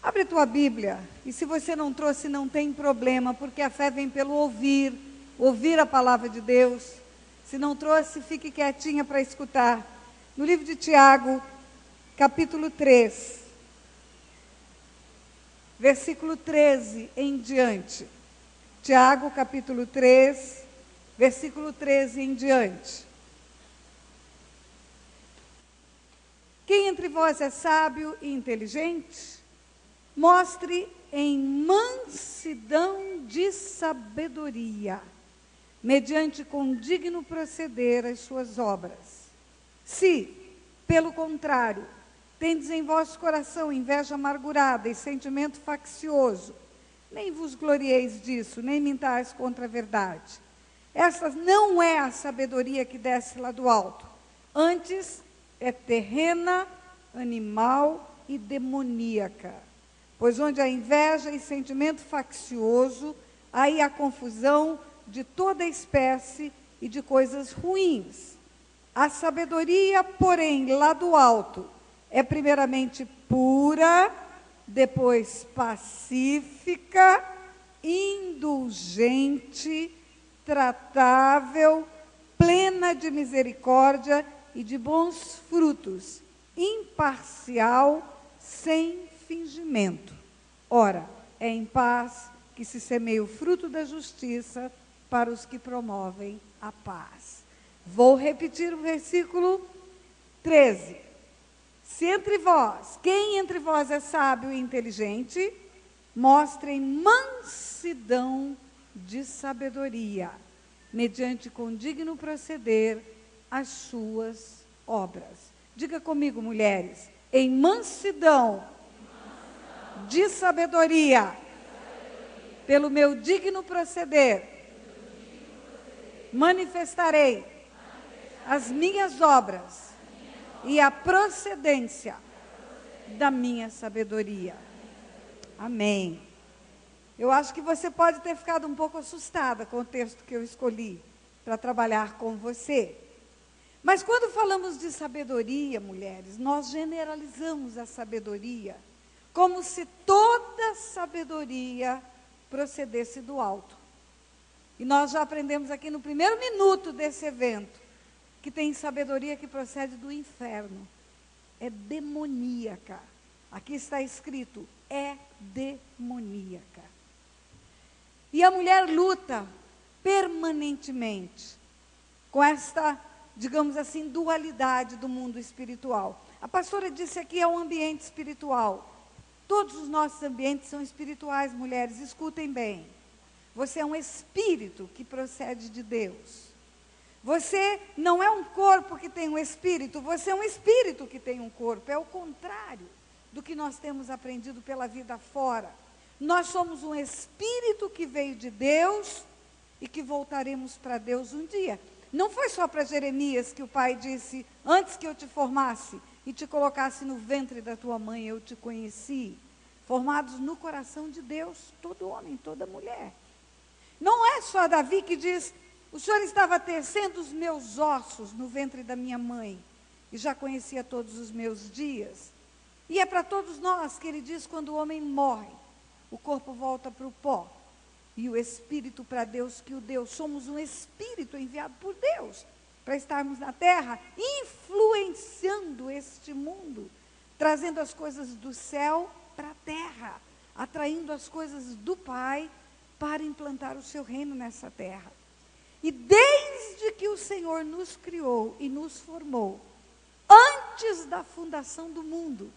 Abre tua Bíblia, e se você não trouxe, não tem problema, porque a fé vem pelo ouvir, ouvir a palavra de Deus. Se não trouxe, fique quietinha para escutar. No livro de Tiago, capítulo 3, versículo 13 em diante. Tiago, capítulo 3, versículo 13 em diante. Quem entre vós é sábio e inteligente? Mostre em mansidão de sabedoria, mediante condigno proceder as suas obras. Se, pelo contrário, tendes em vosso coração inveja amargurada e sentimento faccioso, nem vos glorieis disso, nem mintais contra a verdade. Essa não é a sabedoria que desce lá do alto, antes é terrena, animal e demoníaca. Pois onde há inveja e sentimento faccioso, aí há confusão de toda espécie e de coisas ruins. A sabedoria, porém, lá do alto, é primeiramente pura, depois pacífica, indulgente, tratável, plena de misericórdia e de bons frutos, imparcial, sem fingimento. Ora, é em paz que se semeia o fruto da justiça para os que promovem a paz. Vou repetir o versículo 13. Se entre vós, quem entre vós é sábio e inteligente, mostrem mansidão de sabedoria, mediante condigno proceder as suas obras. Diga comigo, mulheres, em mansidão de sabedoria, pelo meu digno proceder, manifestarei as minhas obras e a procedência da minha sabedoria. Amém. Eu acho que você pode ter ficado um pouco assustada com o texto que eu escolhi para trabalhar com você. Mas quando falamos de sabedoria, mulheres, nós generalizamos a sabedoria como se toda sabedoria procedesse do alto. E nós já aprendemos aqui no primeiro minuto desse evento, que tem sabedoria que procede do inferno. É demoníaca. Aqui está escrito, é demoníaca. E a mulher luta permanentemente com esta, digamos assim, dualidade do mundo espiritual. A pastora disse aqui, é um ambiente espiritual. Todos os nossos ambientes são espirituais, mulheres, escutem bem. Você é um espírito que procede de Deus. Você não é um corpo que tem um espírito, você é um espírito que tem um corpo. É o contrário do que nós temos aprendido pela vida fora. Nós somos um espírito que veio de Deus e que voltaremos para Deus um dia. Não foi só para Jeremias que o pai disse, antes que eu te formasse e te colocasse no ventre da tua mãe, eu te conheci. Formados no coração de Deus, todo homem, toda mulher. Não é só Davi que diz, o Senhor estava tecendo os meus ossos no ventre da minha mãe, e já conhecia todos os meus dias. E é para todos nós que ele diz, quando o homem morre, o corpo volta para o pó, e o espírito para Deus que o deu. Somos um espírito enviado por Deus, para estarmos na terra, influenciando este mundo, trazendo as coisas do céu para a terra, atraindo as coisas do Pai para implantar o seu reino nessa terra. E desde que o Senhor nos criou e nos formou, antes da fundação do mundo,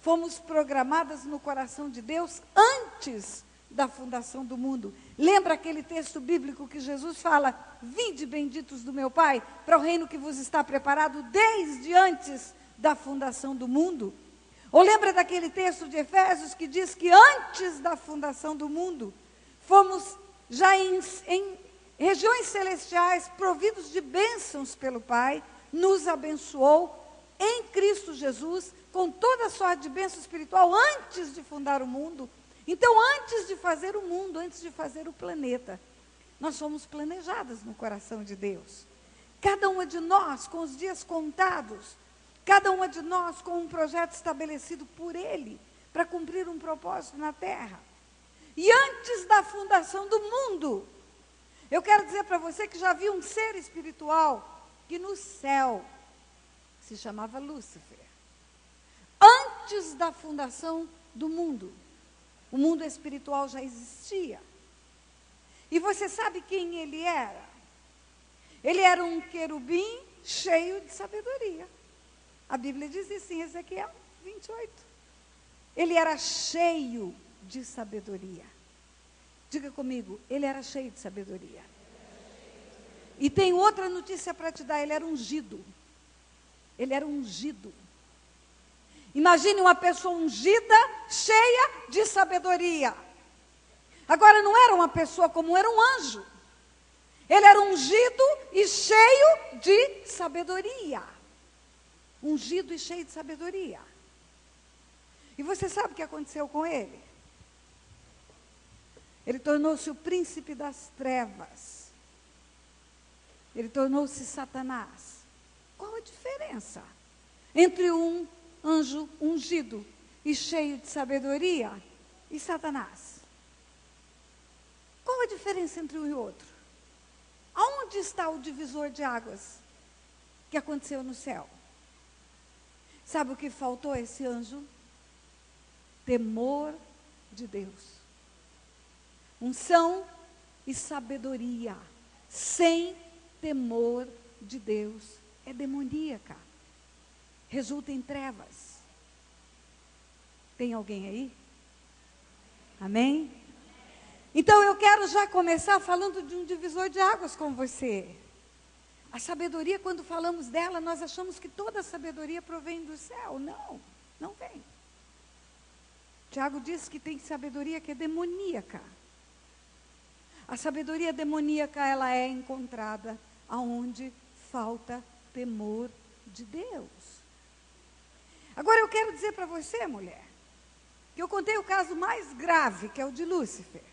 fomos programadas no coração de Deus antes da fundação do mundo. Lembra aquele texto bíblico que Jesus fala, vinde benditos do meu Pai, para o reino que vos está preparado desde antes da fundação do mundo? Ou lembra daquele texto de Efésios que diz que antes da fundação do mundo, fomos já em regiões celestiais, providos de bênçãos pelo Pai, nos abençoou em Cristo Jesus, com toda a sorte de bênção espiritual, antes de fundar o mundo. Então, antes de fazer o mundo, antes de fazer o planeta, nós fomos planejadas no coração de Deus. Cada uma de nós com os dias contados, cada uma de nós com um projeto estabelecido por Ele, para cumprir um propósito na terra. E antes da fundação do mundo, eu quero dizer para você que já havia um ser espiritual que no céu se chamava Lúcifer. Antes da fundação do mundo, o mundo espiritual já existia. E você sabe quem ele era? Ele era um querubim cheio de sabedoria. A Bíblia diz isso em Ezequiel 28. Ele era cheio de sabedoria. Diga comigo, ele era cheio de sabedoria. E tem outra notícia para te dar, ele era ungido. Ele era ungido. Imagine uma pessoa ungida, cheia de sabedoria. Agora, não era uma pessoa comum, era um anjo. Ele era ungido e cheio de sabedoria. Ungido e cheio de sabedoria. E você sabe o que aconteceu com ele? Ele tornou-se o príncipe das trevas. Ele tornou-se Satanás. Qual a diferença entre um anjo ungido e cheio de sabedoria e Satanás? Qual a diferença entre um e outro? Aonde está o divisor de águas que aconteceu no céu? Sabe o que faltou a esse anjo? Temor de Deus. Unção e sabedoria. Sem temor de Deus é demoníaca. Resulta em trevas. Tem alguém aí? Amém? Então eu quero já começar falando de um divisor de águas com você. A sabedoria, quando falamos dela, nós achamos que toda a sabedoria provém do céu. Não, não vem. Tiago diz que tem sabedoria que é demoníaca. A sabedoria demoníaca, ela é encontrada aonde falta temor de Deus. Agora eu quero dizer para você, mulher, que eu contei o caso mais grave, que é o de Lúcifer.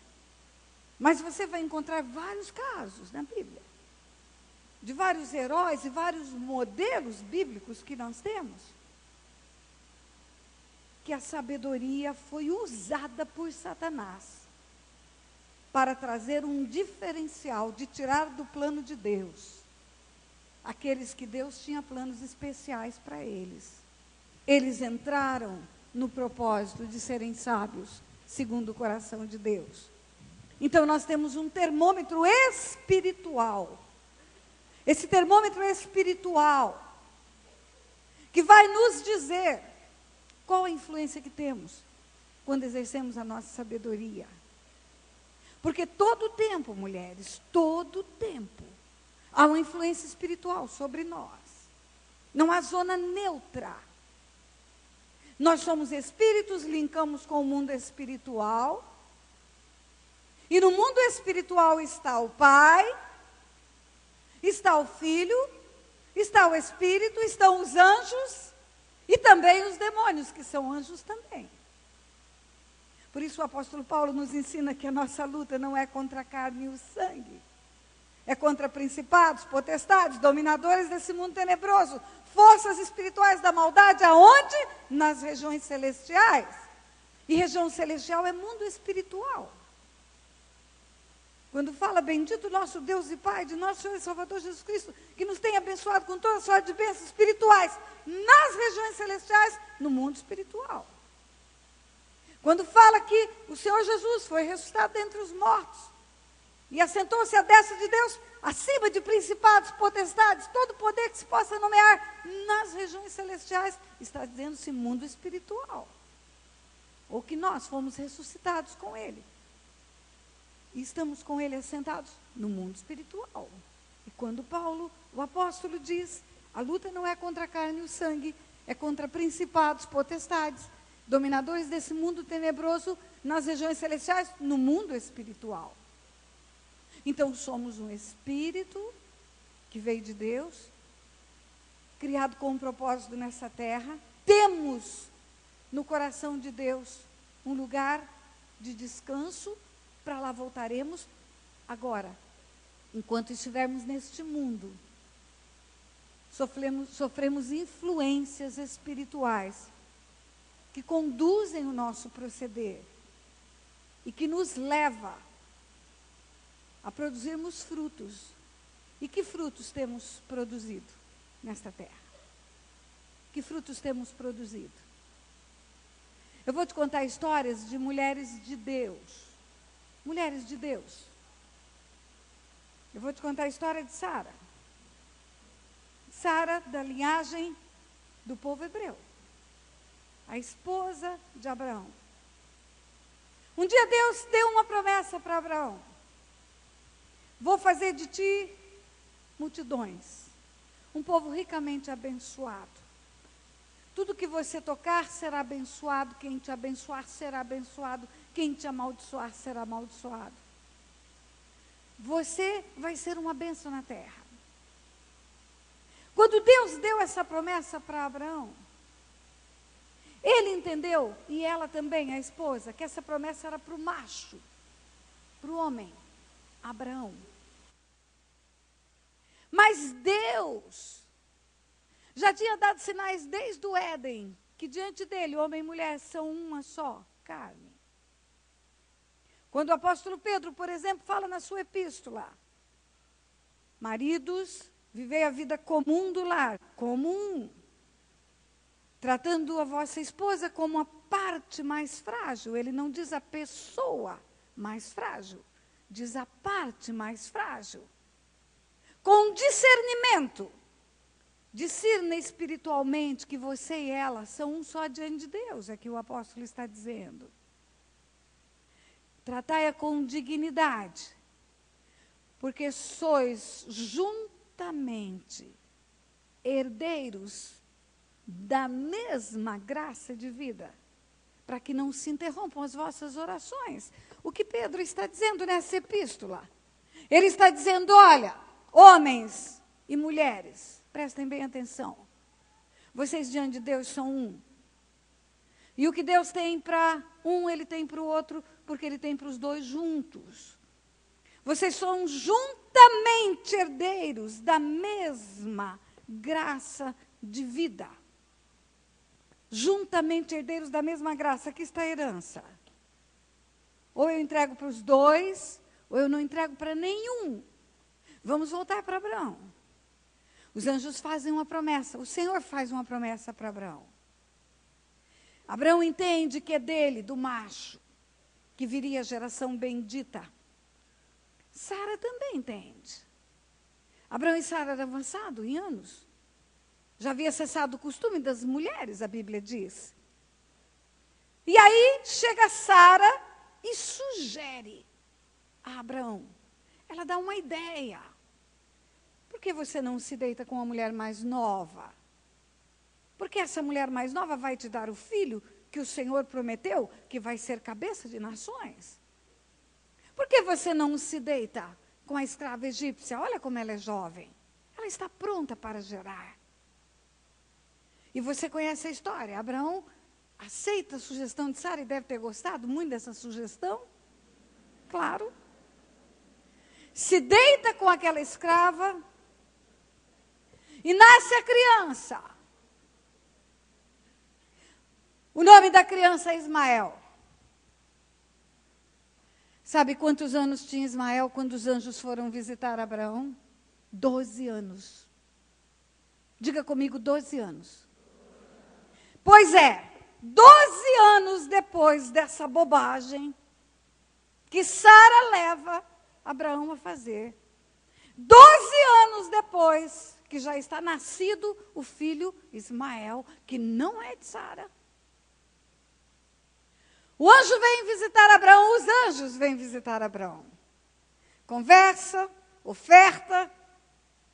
Mas você vai encontrar vários casos na Bíblia. De vários heróis e vários modelos bíblicos que nós temos. Que a sabedoria foi usada por Satanás para trazer um diferencial, de tirar do plano de Deus aqueles que Deus tinha planos especiais para eles. Eles entraram no propósito de serem sábios, segundo o coração de Deus. Então nós temos um termômetro espiritual. Esse termômetro espiritual que vai nos dizer qual a influência que temos quando exercemos a nossa sabedoria. Porque todo tempo, mulheres, todo tempo, há uma influência espiritual sobre nós. Não há zona neutra. Nós somos espíritos, linkamos com o mundo espiritual. E no mundo espiritual está o Pai, está o Filho, está o Espírito, estão os anjos e também os demônios, que são anjos também. Por isso o apóstolo Paulo nos ensina que a nossa luta não é contra a carne e o sangue. É contra principados, potestades, dominadores desse mundo tenebroso, forças espirituais da maldade, aonde? Nas regiões celestiais. E região celestial é mundo espiritual. Quando fala, bendito nosso Deus e Pai, de nosso Senhor e Salvador Jesus Cristo, que nos tem abençoado com toda sorte de bênçãos espirituais, nas regiões celestiais, no mundo espiritual. Quando fala que o Senhor Jesus foi ressuscitado dentre os mortos, e assentou-se à destra de Deus, acima de principados, potestades, todo poder que se possa nomear, nas regiões celestiais, está dizendo-se mundo espiritual. Ou que nós fomos ressuscitados com Ele. E estamos com Ele assentados no mundo espiritual. E quando Paulo, o apóstolo, diz, a luta não é contra a carne e o sangue, é contra principados, potestades, dominadores desse mundo tenebroso, nas regiões celestiais, no mundo espiritual. Então somos um espírito que veio de Deus, criado com um propósito nessa terra. Temos no coração de Deus um lugar de descanso, para lá voltaremos. Agora, enquanto estivermos neste mundo, sofremos influências espirituais que conduzem o nosso proceder e que nos leva a produzirmos frutos. E que frutos temos produzido nesta terra? Que frutos temos produzido? Eu vou te contar histórias de mulheres de Deus. Mulheres de Deus. Eu vou te contar a história de Sara. Sara, da linhagem do povo hebreu. A esposa de Abraão. Um dia Deus deu uma promessa para Abraão. Vou fazer de ti multidões. Um povo ricamente abençoado. Tudo que você tocar será abençoado. Quem te abençoar será abençoado. Quem te amaldiçoar será amaldiçoado. Você vai ser uma bênção na terra. Quando Deus deu essa promessa para Abraão, ele entendeu, e ela também, a esposa, que essa promessa era para o macho, para o homem, Abraão. Mas Deus já tinha dado sinais desde o Éden, que diante dele, homem e mulher são uma só carne. Quando o apóstolo Pedro, por exemplo, fala na sua epístola, maridos, vivei a vida comum do lar, comum, tratando a vossa esposa como a parte mais frágil. Ele não diz a pessoa mais frágil, diz a parte mais frágil. Com discernimento, discerne espiritualmente que você e ela são um só diante de Deus, é que o apóstolo está dizendo. Tratai-a com dignidade, porque sois juntamente herdeiros da mesma graça de vida, para que não se interrompam as vossas orações. O que Pedro está dizendo nessa epístola? Ele está dizendo, olha, homens e mulheres, prestem bem atenção. Vocês diante de Deus são um. E o que Deus tem para um, Ele tem para o outro, porque Ele tem para os dois juntos. Vocês são juntamente herdeiros da mesma graça de vida. Juntamente herdeiros da mesma graça. Aqui está a herança. Ou eu entrego para os dois, ou eu não entrego para nenhum. Vamos voltar para Abraão. Os anjos fazem uma promessa. O Senhor faz uma promessa para Abraão. Abraão entende que é dele, do macho, que viria a geração bendita. Sara também entende. Abraão e Sara eram avançados em anos. Já havia cessado o costume das mulheres, a Bíblia diz. E aí chega Sara e sugere a Abraão. Ela dá uma ideia. Por que você não se deita com uma mulher mais nova? Porque essa mulher mais nova vai te dar o filho que o Senhor prometeu, que vai ser cabeça de nações. Por que você não se deita com a escrava egípcia? Olha como ela é jovem. Ela está pronta para gerar. E você conhece a história. Abraão aceita a sugestão de Sara e deve ter gostado muito dessa sugestão. Claro. Se deita com aquela escrava e nasce a criança. O nome da criança é Ismael. Sabe quantos anos tinha Ismael quando os anjos foram visitar Abraão? 12 anos. Diga comigo, 12 anos. Pois é, 12 anos depois dessa bobagem que Sara leva Abraão a fazer. 12 anos depois que já está nascido o filho Ismael, que não é de Sara. O anjo vem visitar Abraão, os anjos vêm visitar Abraão. Conversa, oferta.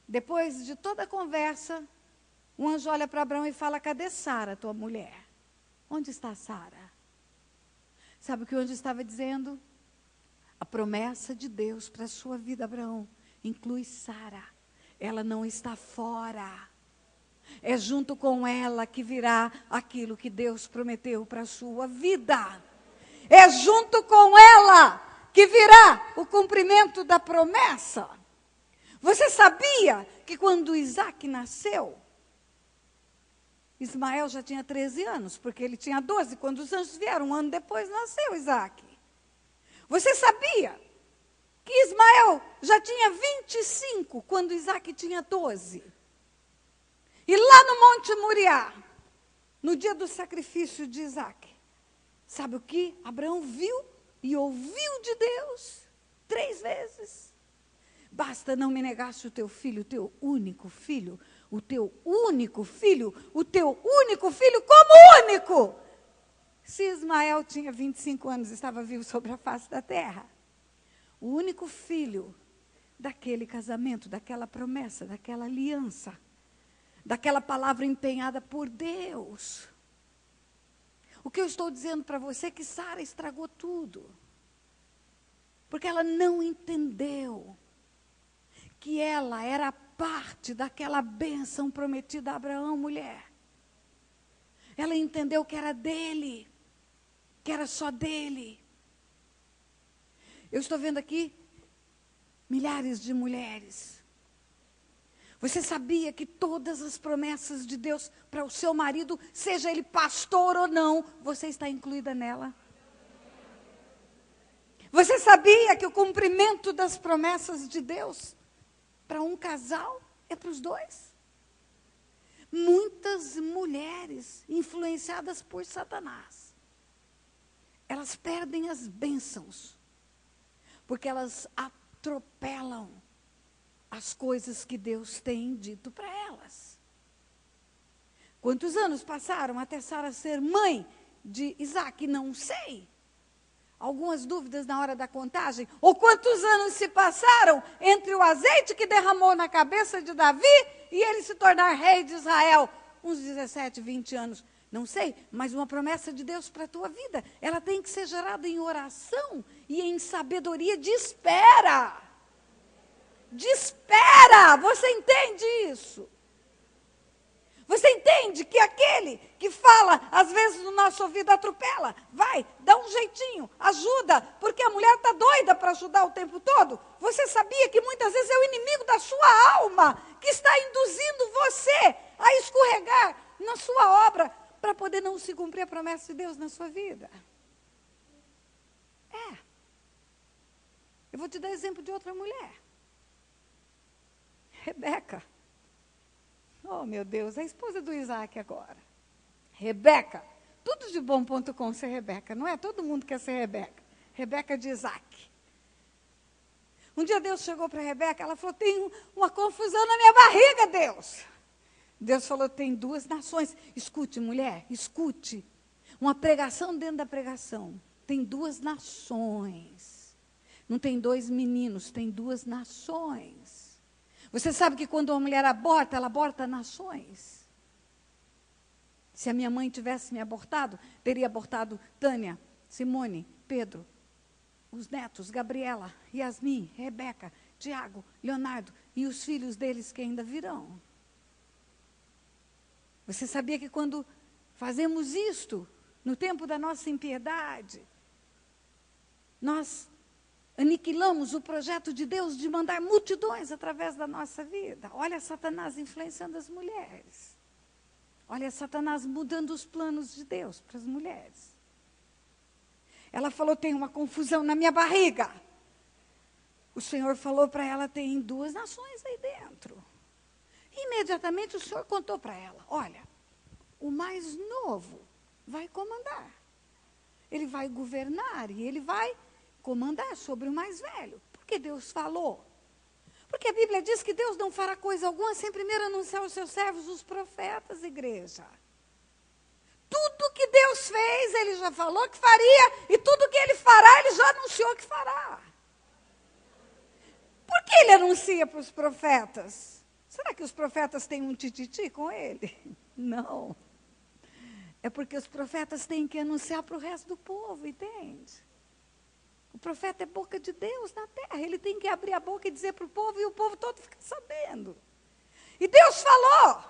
Depois de toda a conversa, o anjo olha para Abraão e fala, cadê Sara, tua mulher? Onde está Sara? Sabe o que o anjo estava dizendo? A promessa de Deus para a sua vida, Abraão, inclui Sara. Ela não está fora. É junto com ela que virá aquilo que Deus prometeu para a sua vida. É junto com ela que virá o cumprimento da promessa. Você sabia que quando Isaac nasceu, Ismael já tinha 13 anos, porque ele tinha 12 quando os anjos vieram. Um ano depois nasceu Isaac. Você sabia que Ismael já tinha 25 quando Isaac tinha 12? E lá no Monte Moriá, no dia do sacrifício de Isaac, sabe o que Abraão viu e ouviu de Deus 3 vezes? Basta não me negaste o teu filho, o teu único filho, o teu único filho, o teu único filho como único. Se Ismael tinha 25 anos e estava vivo sobre a face da terra, o único filho daquele casamento, daquela promessa, daquela aliança, daquela palavra empenhada por Deus. O que eu estou dizendo para você é que Sara estragou tudo. Porque ela não entendeu que ela era parte daquela bênção prometida a Abraão, mulher. Ela entendeu que era dele, que era só dele. Eu estou vendo aqui milhares de mulheres. Você sabia que todas as promessas de Deus para o seu marido, seja ele pastor ou não, você está incluída nela? Você sabia que o cumprimento das promessas de Deus para um casal é para os dois? Muitas mulheres influenciadas por Satanás, elas perdem as bênçãos, porque elas atropelam as coisas que Deus tem dito para elas. Quantos anos passaram até Sara ser mãe de Isaac? Não sei. Algumas dúvidas na hora da contagem. Ou quantos anos se passaram entre o azeite que derramou na cabeça de Davi e ele se tornar rei de Israel? Uns 17, 20 anos. Não sei, mas uma promessa de Deus para a tua vida, ela tem que ser gerada em oração e em sabedoria de espera. De espera. Você entende isso? Você entende que aquele que fala, às vezes no nosso ouvido atropela, vai, dá um jeitinho, ajuda, porque a mulher está doida para ajudar o tempo todo? Você sabia que muitas vezes é o inimigo da sua alma que está induzindo você a escorregar na sua obra para poder não se cumprir a promessa de Deus na sua vida? Eu vou te dar exemplo de outra mulher. Rebeca. Oh, meu Deus, a esposa do Isaac agora. Rebeca. Tudo de bom.com ser Rebeca, não é? Todo mundo quer ser Rebeca. Rebeca de Isaac. Um dia Deus chegou para Rebeca, ela falou, tem uma confusão na minha barriga, Deus. Deus falou, tem 2 nações. Escute, mulher, escute. Uma pregação dentro da pregação. Tem 2 nações. Não tem 2 meninos, tem 2 nações. Você sabe que quando uma mulher aborta, ela aborta nações. Se a minha mãe tivesse me abortado, teria abortado Tânia, Simone, Pedro, os netos, Gabriela, Yasmin, Rebeca, Tiago, Leonardo e os filhos deles que ainda virão. Você sabia que quando fazemos isto, no tempo da nossa impiedade, nós aniquilamos o projeto de Deus de mandar multidões através da nossa vida? Olha Satanás influenciando as mulheres. Olha Satanás mudando os planos de Deus para as mulheres. Ela falou, tem uma confusão na minha barriga. O Senhor falou para ela, tem 2 nações aí dentro. Imediatamente o Senhor contou para ela, olha, o mais novo vai comandar. Ele vai governar e ele vai comandar sobre o mais velho. Porque Deus falou. Porque a Bíblia diz que Deus não fará coisa alguma sem primeiro anunciar aos seus servos, os profetas, igreja. Tudo que Deus fez, Ele já falou que faria, e tudo que Ele fará, Ele já anunciou que fará. Por que Ele anuncia para os profetas? Será que os profetas têm um tititi com Ele? Não. É porque os profetas têm que anunciar para o resto do povo, entende? O profeta é boca de Deus na terra. Ele tem que abrir a boca e dizer para o povo, e o povo todo fica sabendo. E Deus falou,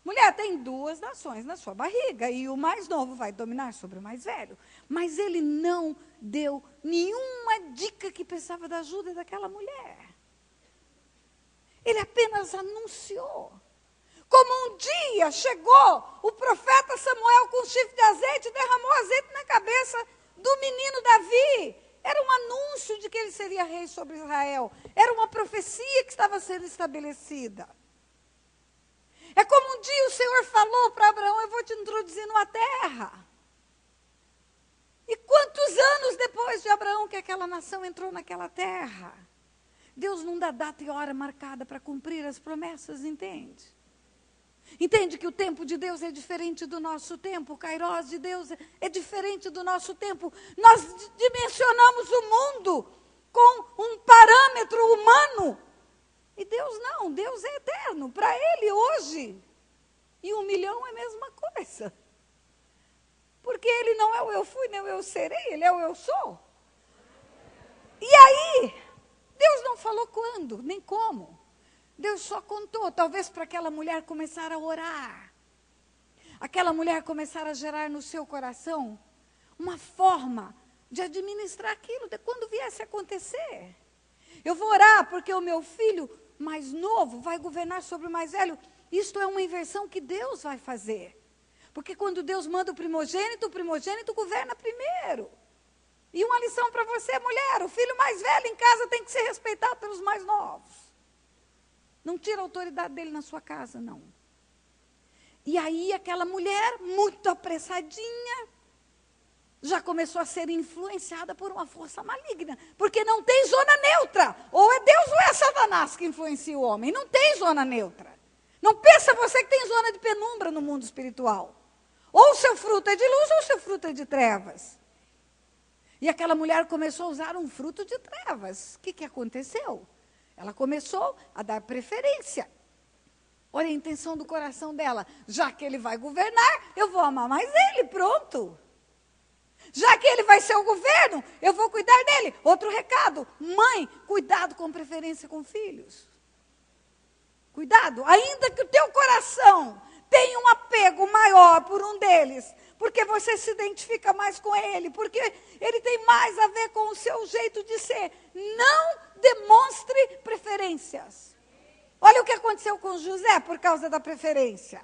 mulher, tem 2 nações na sua barriga, e o mais novo vai dominar sobre o mais velho. Mas ele não deu nenhuma dica que precisava da ajuda daquela mulher. Ele apenas anunciou. Como um dia chegou o profeta Samuel com um chifre de azeite e derramou azeite na cabeça do menino Davi. Era um anúncio de que ele seria rei sobre Israel. Era uma profecia que estava sendo estabelecida. É como um dia o Senhor falou para Abraão: eu vou te introduzir numa terra. E quantos anos depois de Abraão que aquela nação entrou naquela terra? Deus não dá data e hora marcada para cumprir as promessas, entende? Entende que o tempo de Deus é diferente do nosso tempo, o Kairos de Deus é diferente do nosso tempo. Nós dimensionamos o mundo com um parâmetro humano. E Deus não, Deus é eterno. Para Ele hoje, e 1 milhão é a mesma coisa. Porque Ele não é o eu fui, nem o eu serei, Ele é o eu sou. E aí, Deus não falou quando, nem como. Deus só contou, talvez para aquela mulher começar a orar. Aquela mulher começar a gerar no seu coração uma forma de administrar aquilo, de quando viesse a acontecer. Eu vou orar porque o meu filho mais novo vai governar sobre o mais velho. Isto é uma inversão que Deus vai fazer. Porque quando Deus manda o primogênito governa primeiro. E uma lição para você, mulher: o filho mais velho em casa tem que ser respeitado pelos mais novos. Não tira a autoridade dele na sua casa, não. E aí aquela mulher, muito apressadinha, já começou a ser influenciada por uma força maligna. Porque não tem zona neutra. Ou é Deus ou é Satanás que influencia o homem. Não tem zona neutra. Não pensa você que tem zona de penumbra no mundo espiritual. Ou o seu fruto é de luz ou o seu fruto é de trevas. E aquela mulher começou a usar um fruto de trevas. O que aconteceu? Ela começou a dar preferência. Olha a intenção do coração dela. Já que ele vai governar, eu vou amar mais ele, pronto. Já que ele vai ser o governo, eu vou cuidar dele. Outro recado: mãe, cuidado com preferência com filhos. Cuidado, ainda que o teu coração tenha um apego maior por um deles, porque você se identifica mais com ele, porque ele tem mais a ver com o seu jeito de ser. Não demonstre preferências. Olha o que aconteceu com José por causa da preferência.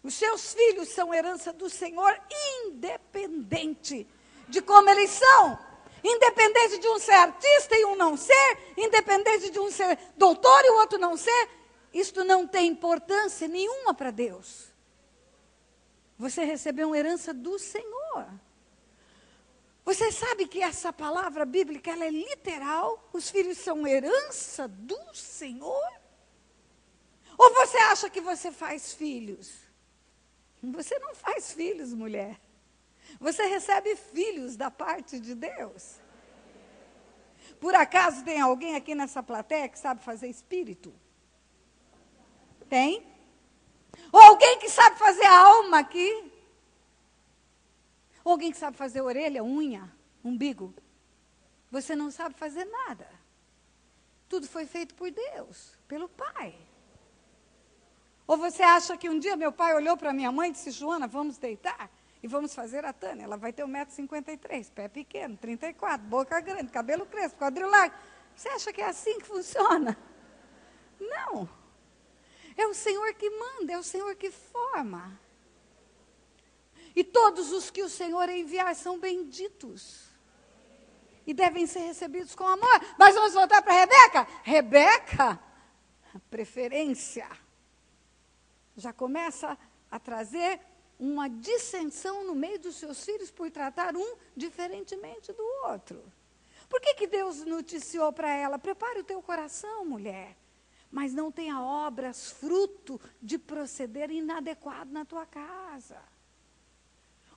Os seus filhos são herança do Senhor, independente de como eles são. Independente de um ser artista e um não ser, independente de um ser doutor e o outro não ser, isto não tem importância nenhuma para Deus. Você recebeu uma herança do Senhor. Você sabe que essa palavra bíblica, ela é literal? Os filhos são herança do Senhor? Ou você acha que você faz filhos? Você não faz filhos, mulher. Você recebe filhos da parte de Deus. Por acaso tem alguém aqui nessa plateia que sabe fazer espírito? Tem? Ou alguém que sabe fazer a alma aqui? Ou alguém que sabe fazer orelha, unha, umbigo? Você não sabe fazer nada. Tudo foi feito por Deus, pelo Pai. Ou você acha que um dia meu pai olhou para minha mãe e disse: Joana, vamos deitar e vamos fazer a Tânia. Ela vai ter 1,53 m, pé pequeno, 34, boca grande, cabelo crespo, quadril largo. Você acha que é assim que funciona? Não. É o Senhor que manda, é o Senhor que forma. E todos os que o Senhor enviar são benditos. E devem ser recebidos com amor. Mas vamos voltar para Rebeca. Rebeca, preferência. Já começa a trazer uma dissensão no meio dos seus filhos por tratar um diferentemente do outro. Por que Deus noticiou para ela? Prepare o teu coração, mulher. Mas não tenha obras fruto de proceder inadequado na tua casa.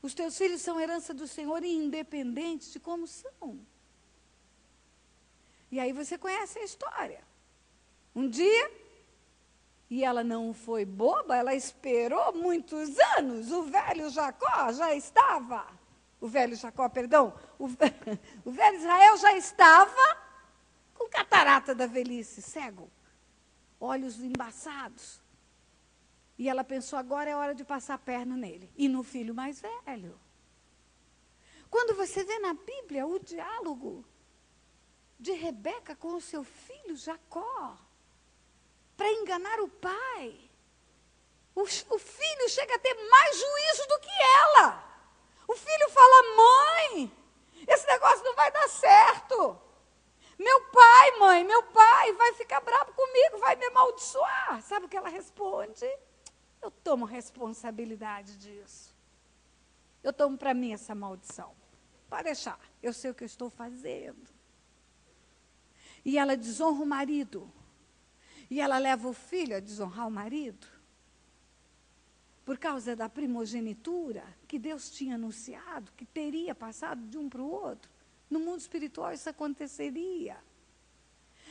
Os teus filhos são herança do Senhor, independente de como são. E aí você conhece a história. Um dia, e ela não foi boba, ela esperou muitos anos. O velho Jacó já estava, o velho Israel já estava com catarata da velhice, cego, olhos embaçados. E ela pensou: agora é hora de passar a perna nele. E no filho mais velho. Quando você vê na Bíblia o diálogo de Rebeca com o seu filho Jacó, para enganar o pai. O filho chega a ter mais juízo do que ela. O filho fala: mãe, esse negócio não vai dar certo. Meu pai, mãe, meu pai vai ficar bravo comigo, vai me amaldiçoar. Sabe o que ela responde? Eu tomo responsabilidade disso. Eu tomo para mim essa maldição. Pode deixar, eu sei o que eu estou fazendo. E ela desonra o marido. E ela leva o filho a desonrar o marido. Por causa da primogenitura que Deus tinha anunciado, que teria passado de um para o outro. No mundo espiritual isso aconteceria.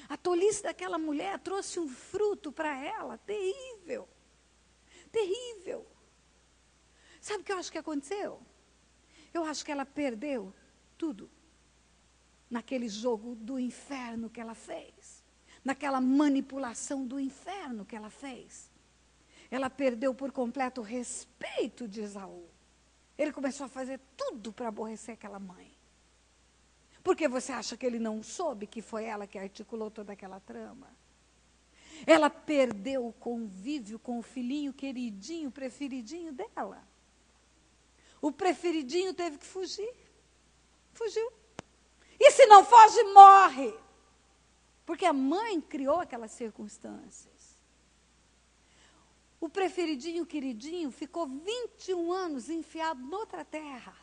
A tolice daquela mulher trouxe um fruto para ela terrível. Terrível. Sabe o que eu acho que aconteceu? Eu acho que ela perdeu tudo naquele jogo do inferno que ela fez, naquela manipulação do inferno que ela fez. Ela perdeu por completo o respeito de Esaú. Ele começou a fazer tudo para aborrecer aquela mãe. Porque você acha que ele não soube que foi ela que articulou toda aquela trama? Ela perdeu o convívio com o filhinho queridinho, preferidinho dela. O preferidinho teve que fugir. Fugiu. E se não foge, morre. Porque a mãe criou aquelas circunstâncias. O preferidinho, queridinho, ficou 21 anos enfiado noutra terra.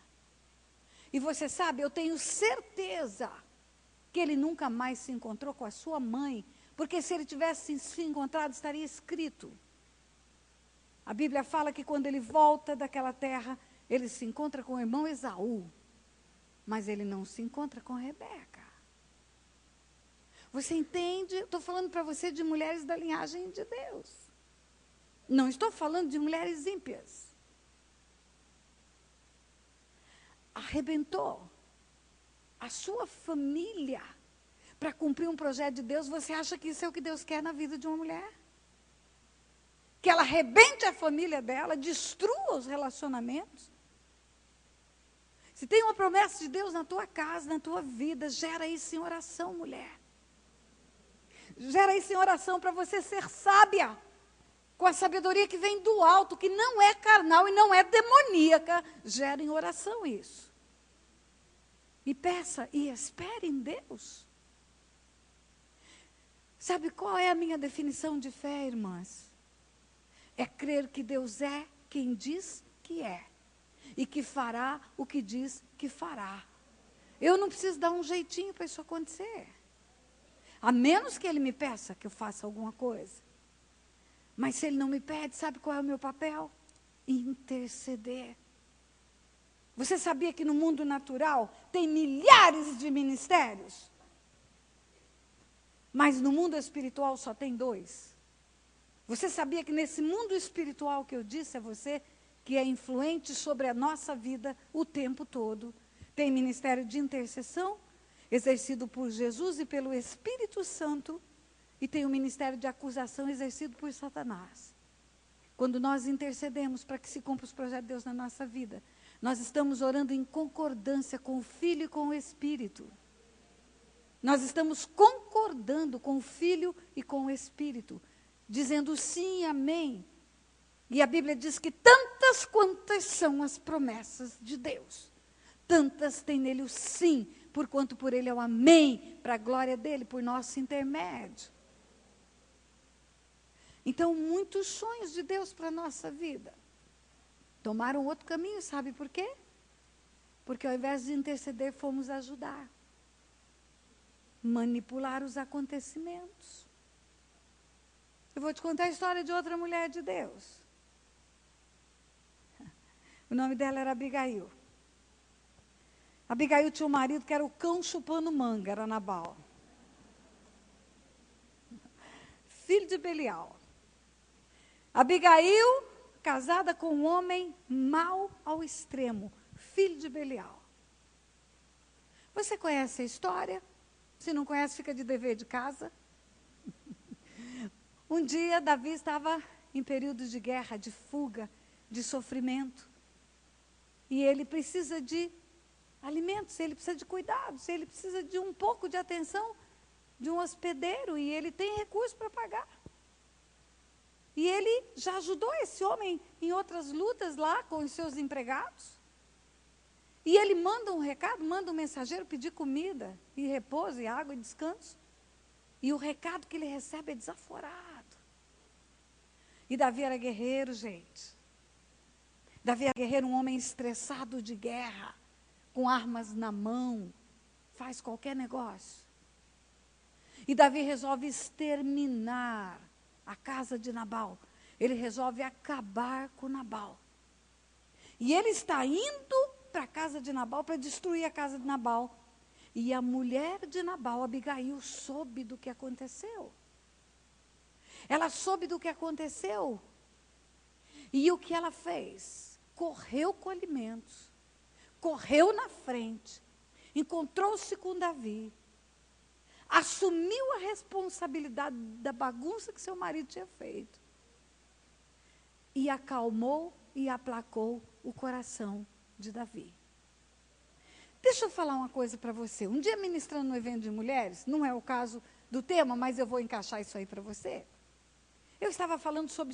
E você sabe, eu tenho certeza que ele nunca mais se encontrou com a sua mãe, porque se ele tivesse se encontrado, estaria escrito. A Bíblia fala que quando ele volta daquela terra, ele se encontra com o irmão Esaú, mas ele não se encontra com Rebeca. Você entende? Estou falando para você de mulheres da linhagem de Deus. Não estou falando de mulheres ímpias. Arrebentou a sua família para cumprir um projeto de Deus. Você acha que isso é o que Deus quer na vida de uma mulher? Que ela arrebente a família dela, destrua os relacionamentos? Se tem uma promessa de Deus na tua casa, na tua vida, gera isso em oração, mulher. Gera isso em oração para você ser sábia. Com a sabedoria que vem do alto, que não é carnal e não é demoníaca, gera em oração isso. E peça e espere em Deus. Sabe qual é a minha definição de fé, irmãs? É crer que Deus é quem diz que é. E que fará o que diz que fará. Eu não preciso dar um jeitinho para isso acontecer. A menos que Ele me peça que eu faça alguma coisa. Mas se Ele não me pede, sabe qual é o meu papel? Interceder. Você sabia que no mundo natural tem milhares de ministérios? Mas no mundo espiritual só tem 2. Você sabia que nesse mundo espiritual que eu disse a você, que é influente sobre a nossa vida o tempo todo, tem ministério de intercessão, exercido por Jesus e pelo Espírito Santo, e tem o ministério de acusação exercido por Satanás. Quando nós intercedemos para que se cumpra os projetos de Deus na nossa vida, nós estamos orando em concordância com o Filho e com o Espírito. Nós estamos concordando com o Filho e com o Espírito, dizendo sim e amém. E a Bíblia diz que tantas quantas são as promessas de Deus, tantas tem nele o sim, porquanto por ele é o amém, para a glória dele, por nosso intermédio. Então, muitos sonhos de Deus para a nossa vida tomaram outro caminho, sabe por quê? Porque ao invés de interceder, fomos ajudar. Manipular os acontecimentos. Eu vou te contar a história de outra mulher de Deus. O nome dela era Abigail. Abigail tinha um marido que era o cão chupando manga, era Nabal. Filho de Belial. Abigail, casada com um homem mau ao extremo, filho de Belial. Você conhece a história? Se não conhece, fica de dever de casa. Um dia, Davi estava em período de guerra, de fuga, de sofrimento. E ele precisa de alimentos, ele precisa de cuidados, ele precisa de um pouco de atenção de um hospedeiro, e ele tem recurso para pagar. E ele já ajudou esse homem em outras lutas lá com os seus empregados. E ele manda um recado, manda um mensageiro pedir comida, e repouso, e água, e descanso. E o recado que ele recebe é desaforado. E Davi era guerreiro, gente. Davi era guerreiro, um homem estressado de guerra, com armas na mão, faz qualquer negócio. E Davi resolve exterminar a casa de Nabal. Ele resolve acabar com Nabal. E ele está indo para a casa de Nabal, para destruir a casa de Nabal. E a mulher de Nabal, Abigail, soube do que aconteceu. Ela soube do que aconteceu. E o que ela fez? Correu com alimentos, correu na frente, encontrou-se com Davi, assumiu a responsabilidade da bagunça que seu marido tinha feito. E acalmou e aplacou o coração de Davi. Deixa eu falar uma coisa para você. Um dia ministrando no evento de mulheres, não é o caso do tema, mas eu vou encaixar isso aí para você. Eu estava falando sobre